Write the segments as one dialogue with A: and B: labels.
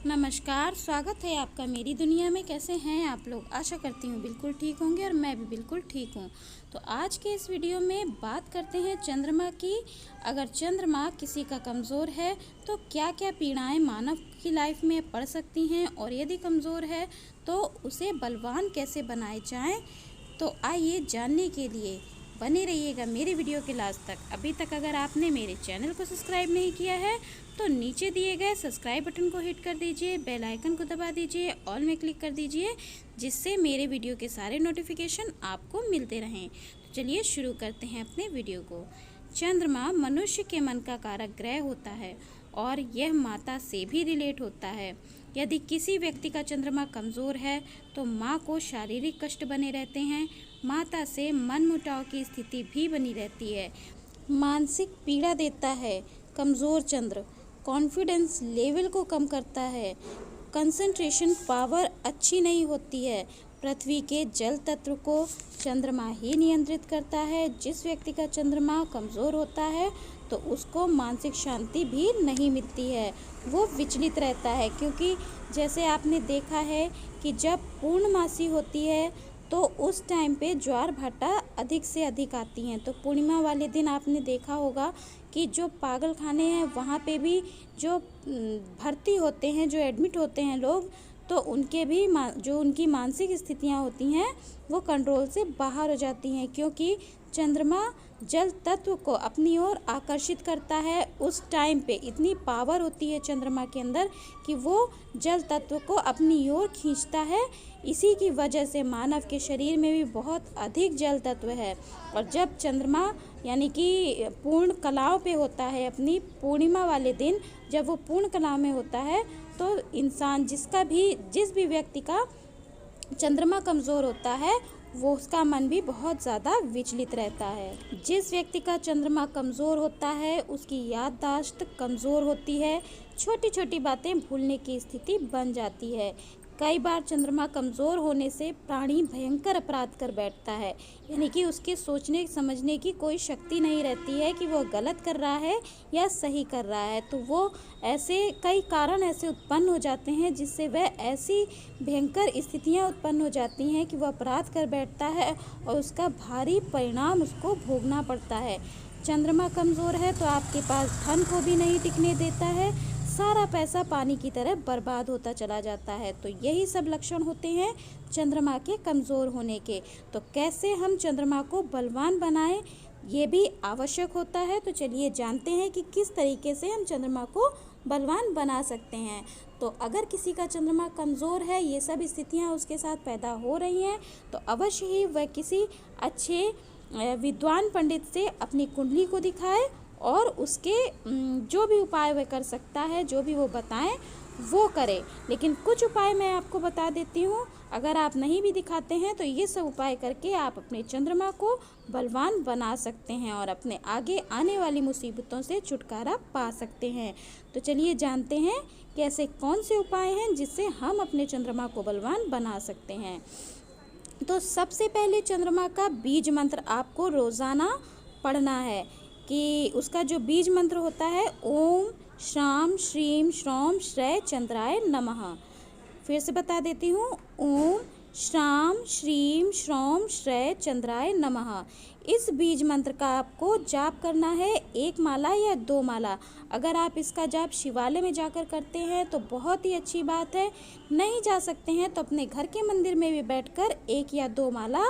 A: नमस्कार, स्वागत है आपका मेरी दुनिया में। कैसे हैं आप लोग? आशा करती हूँ बिल्कुल ठीक होंगे और मैं भी बिल्कुल ठीक हूँ। तो आज के इस वीडियो में बात करते हैं चंद्रमा की। अगर चंद्रमा किसी का कमज़ोर है तो क्या क्या पीड़ाएं मानव की लाइफ में पड़ सकती हैं, और यदि कमज़ोर है तो उसे बलवान कैसे बनाए जाएं। तो आइए जानने के लिए बने रहिएगा मेरे वीडियो के लास्ट तक। अभी तक अगर आपने मेरे चैनल को सब्सक्राइब नहीं किया है तो नीचे दिए गए सब्सक्राइब बटन को हिट कर दीजिए, बेल आइकन को दबा दीजिए, ऑल में क्लिक कर दीजिए, जिससे मेरे वीडियो के सारे नोटिफिकेशन आपको मिलते रहें। तो चलिए शुरू करते हैं अपने वीडियो को। चंद्रमा मनुष्य के मन का कारक ग्रह होता है और यह माता से भी रिलेट होता है। यदि किसी व्यक्ति का चंद्रमा कमज़ोर है तो माँ को शारीरिक कष्ट बने रहते हैं, माता से मनमुटाव की स्थिति भी बनी रहती है, मानसिक पीड़ा देता है। कमज़ोर चंद्र कॉन्फिडेंस लेवल को कम करता है, कंसंट्रेशन पावर अच्छी नहीं होती है। पृथ्वी के जल तत्व को चंद्रमा ही नियंत्रित करता है। जिस व्यक्ति का चंद्रमा कमज़ोर होता है तो उसको मानसिक शांति भी नहीं मिलती है, वो विचलित रहता है। क्योंकि जैसे आपने देखा है कि जब पूर्णमासी होती है तो उस टाइम पे ज्वार भाटा अधिक से अधिक आती हैं। तो पूर्णिमा वाले दिन आपने देखा होगा कि जो पागल खाने हैं वहाँ पे भी जो भर्ती होते हैं, जो एडमिट होते हैं लोग, तो उनके भी जो उनकी मानसिक स्थितियाँ होती हैं वो कंट्रोल से बाहर हो जाती हैं। क्योंकि चंद्रमा जल तत्व को अपनी ओर आकर्षित करता है। उस टाइम पे इतनी पावर होती है चंद्रमा के अंदर कि वो जल तत्व को अपनी ओर खींचता है। इसी की वजह से मानव के शरीर में भी बहुत अधिक जल तत्व है। और जब चंद्रमा यानी कि पूर्ण कलाओं पे होता है, अपनी पूर्णिमा वाले दिन जब वो पूर्ण कलाओं में होता है तो इंसान जिस भी व्यक्ति का चंद्रमा कमज़ोर होता है वो उसका मन भी बहुत ज़्यादा विचलित रहता है। जिस व्यक्ति का चंद्रमा कमज़ोर होता है उसकी याददाश्त कमज़ोर होती है, छोटी छोटी बातें भूलने की स्थिति बन जाती है। कई बार चंद्रमा कमज़ोर होने से प्राणी भयंकर अपराध कर बैठता है, यानी कि उसके सोचने समझने की कोई शक्ति नहीं रहती है कि वो गलत कर रहा है या सही कर रहा है। तो वो ऐसे कई कारण ऐसे उत्पन्न हो जाते हैं जिससे वह ऐसी भयंकर स्थितियां उत्पन्न हो जाती हैं कि वह अपराध कर बैठता है और उसका भारी परिणाम उसको भोगना पड़ता है। चंद्रमा कमज़ोर है तो आपके पास धन को भी नहीं टिकने देता है, सारा पैसा पानी की तरह बर्बाद होता चला जाता है। तो यही सब लक्षण होते हैं चंद्रमा के कमज़ोर होने के। तो कैसे हम चंद्रमा को बलवान बनाएं, ये भी आवश्यक होता है। तो चलिए जानते हैं कि किस तरीके से हम चंद्रमा को बलवान बना सकते हैं। तो अगर किसी का चंद्रमा कमज़ोर है, ये सब स्थितियाँ उसके साथ पैदा हो रही हैं, तो अवश्य ही वह किसी अच्छे विद्वान पंडित से अपनी कुंडली को दिखाए और उसके जो भी उपाय वह कर सकता है, जो भी वो बताएं वो करे। लेकिन कुछ उपाय मैं आपको बता देती हूँ, अगर आप नहीं भी दिखाते हैं तो ये सब उपाय करके आप अपने चंद्रमा को बलवान बना सकते हैं और अपने आगे आने वाली मुसीबतों से छुटकारा पा सकते हैं। तो चलिए जानते हैं कि ऐसे कौन से उपाय हैं जिससे हम अपने चंद्रमा को बलवान बना सकते हैं। तो सबसे पहले चंद्रमा का बीज मंत्र आपको रोज़ाना पढ़ना है कि उसका जो बीज मंत्र होता है ओम श्राम श्रीम श्रौम श्रय चंद्राय नमः। फिर से बता देती हूँ, ओम श्राम श्रीम श्रौम श्रय चंद्राय नमः। इस बीज मंत्र का आपको जाप करना है 1 माला या 2 माला। अगर आप इसका जाप शिवालय में जाकर करते हैं तो बहुत ही अच्छी बात है, नहीं जा सकते हैं तो अपने घर के मंदिर में भी बैठकर 1 या 2 माला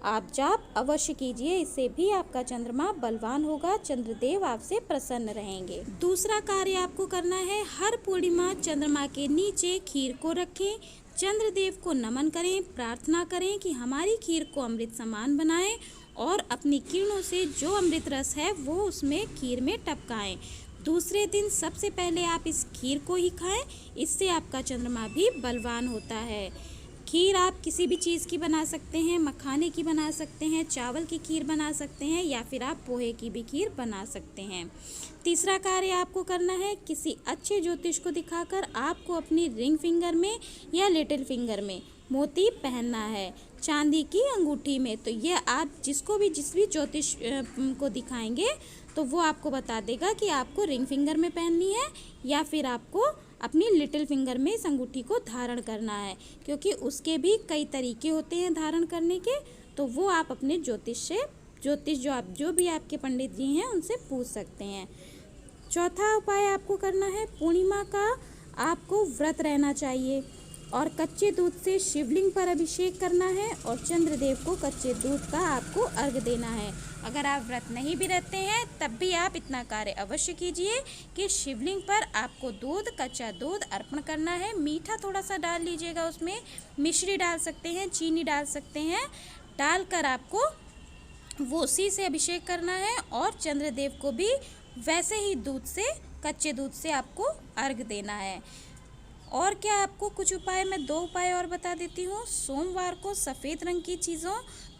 A: आप जाप अवश्य कीजिए। इससे भी आपका चंद्रमा बलवान होगा, चंद्रदेव आपसे प्रसन्न रहेंगे। दूसरा कार्य आपको करना है, हर पूर्णिमा चंद्रमा के नीचे खीर को रखें, चंद्रदेव को नमन करें, प्रार्थना करें कि हमारी खीर को अमृत समान बनाएं और अपनी किरणों से जो अमृत रस है वो उसमें खीर में टपकाएं। दूसरे दिन सबसे पहले आप इस खीर को ही खाएं, इससे आपका चंद्रमा भी बलवान होता है। खीर आप किसी भी चीज़ की बना सकते हैं, मखाने की बना सकते हैं, चावल की खीर बना सकते हैं या फिर आप पोहे की भी खीर बना सकते हैं। तीसरा कार्य आपको करना है, किसी अच्छे ज्योतिष को दिखाकर आपको अपनी रिंग फिंगर में या लिटिल फिंगर में मोती पहनना है, चांदी की अंगूठी में। तो ये आप जिस भी ज्योतिष को दिखाएंगे तो वो आपको बता देगा कि आपको रिंग फिंगर में पहननी है या फिर आपको अपनी लिटिल फिंगर में इस अंगूठी को धारण करना है, क्योंकि उसके भी कई तरीके होते हैं धारण करने के। तो वो आप अपने ज्योतिष जो भी आपके पंडित जी हैं उनसे पूछ सकते हैं। चौथा उपाय आपको करना है, पूर्णिमा का आपको व्रत रहना चाहिए और कच्चे दूध से शिवलिंग पर अभिषेक करना है और चंद्रदेव को कच्चे दूध का आपको अर्घ देना है। अगर आप व्रत नहीं भी रहते हैं तब भी आप इतना कार्य अवश्य कीजिए कि शिवलिंग पर आपको कच्चा दूध अर्पण करना है। मीठा थोड़ा सा डाल लीजिएगा, उसमें मिश्री डाल सकते हैं, चीनी डाल सकते हैं, डालकर आपको वो उसी से अभिषेक करना है और चंद्रदेव को भी वैसे ही कच्चे दूध से आपको अर्घ देना है। और क्या आपको कुछ उपाय, मैं 2 उपाय और बता देती हूँ। सोमवार को सफ़ेद रंग की चीज़ों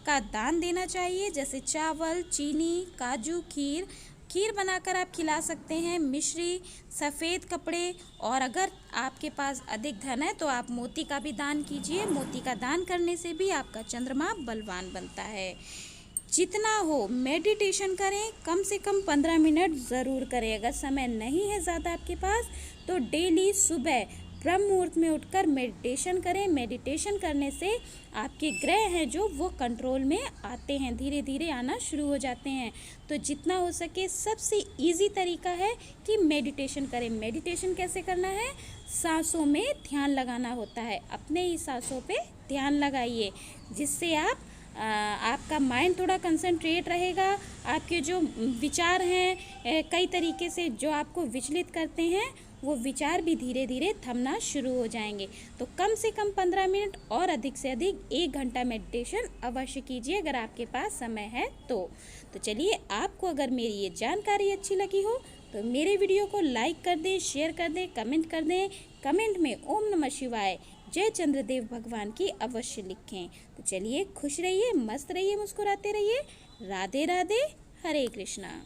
A: का दान देना चाहिए, जैसे चावल, चीनी, काजू, खीर बनाकर आप खिला सकते हैं, मिश्री, सफ़ेद कपड़े। और अगर आपके पास अधिक धन है तो आप मोती का भी दान कीजिए। मोती का दान करने से भी आपका चंद्रमा बलवान बनता है। जितना हो मेडिटेशन करें, कम से कम 15 मिनट ज़रूर करें। अगर समय नहीं है ज़्यादा आपके पास तो डेली सुबह ब्रह्म मुहूर्त में उठकर मेडिटेशन करें। मेडिटेशन करने से आपके ग्रह हैं जो वो कंट्रोल में आते हैं, धीरे धीरे आना शुरू हो जाते हैं। तो जितना हो सके सबसे इजी तरीका है कि मेडिटेशन करें। मेडिटेशन कैसे करना है, सांसों में ध्यान लगाना होता है। अपने ही सांसों पे ध्यान लगाइए, जिससे आपका माइंड थोड़ा कंसंट्रेट रहेगा। आपके जो विचार हैं कई तरीके से जो आपको विचलित करते हैं, वो विचार भी धीरे धीरे थमना शुरू हो जाएंगे। तो कम से कम 15 मिनट और अधिक से अधिक 1 घंटा मेडिटेशन अवश्य कीजिए अगर आपके पास समय है तो। चलिए, आपको अगर मेरी ये जानकारी अच्छी लगी हो तो मेरे वीडियो को लाइक कर दें, शेयर कर दें, कमेंट कर दें। कमेंट में ओम नमः शिवाय, जय चंद्रदेव भगवान की अवश्य लिखें। तो चलिए, खुश रहिए, मस्त रहिए, मुस्कुराते रहिए। राधे राधे, हरे कृष्णा।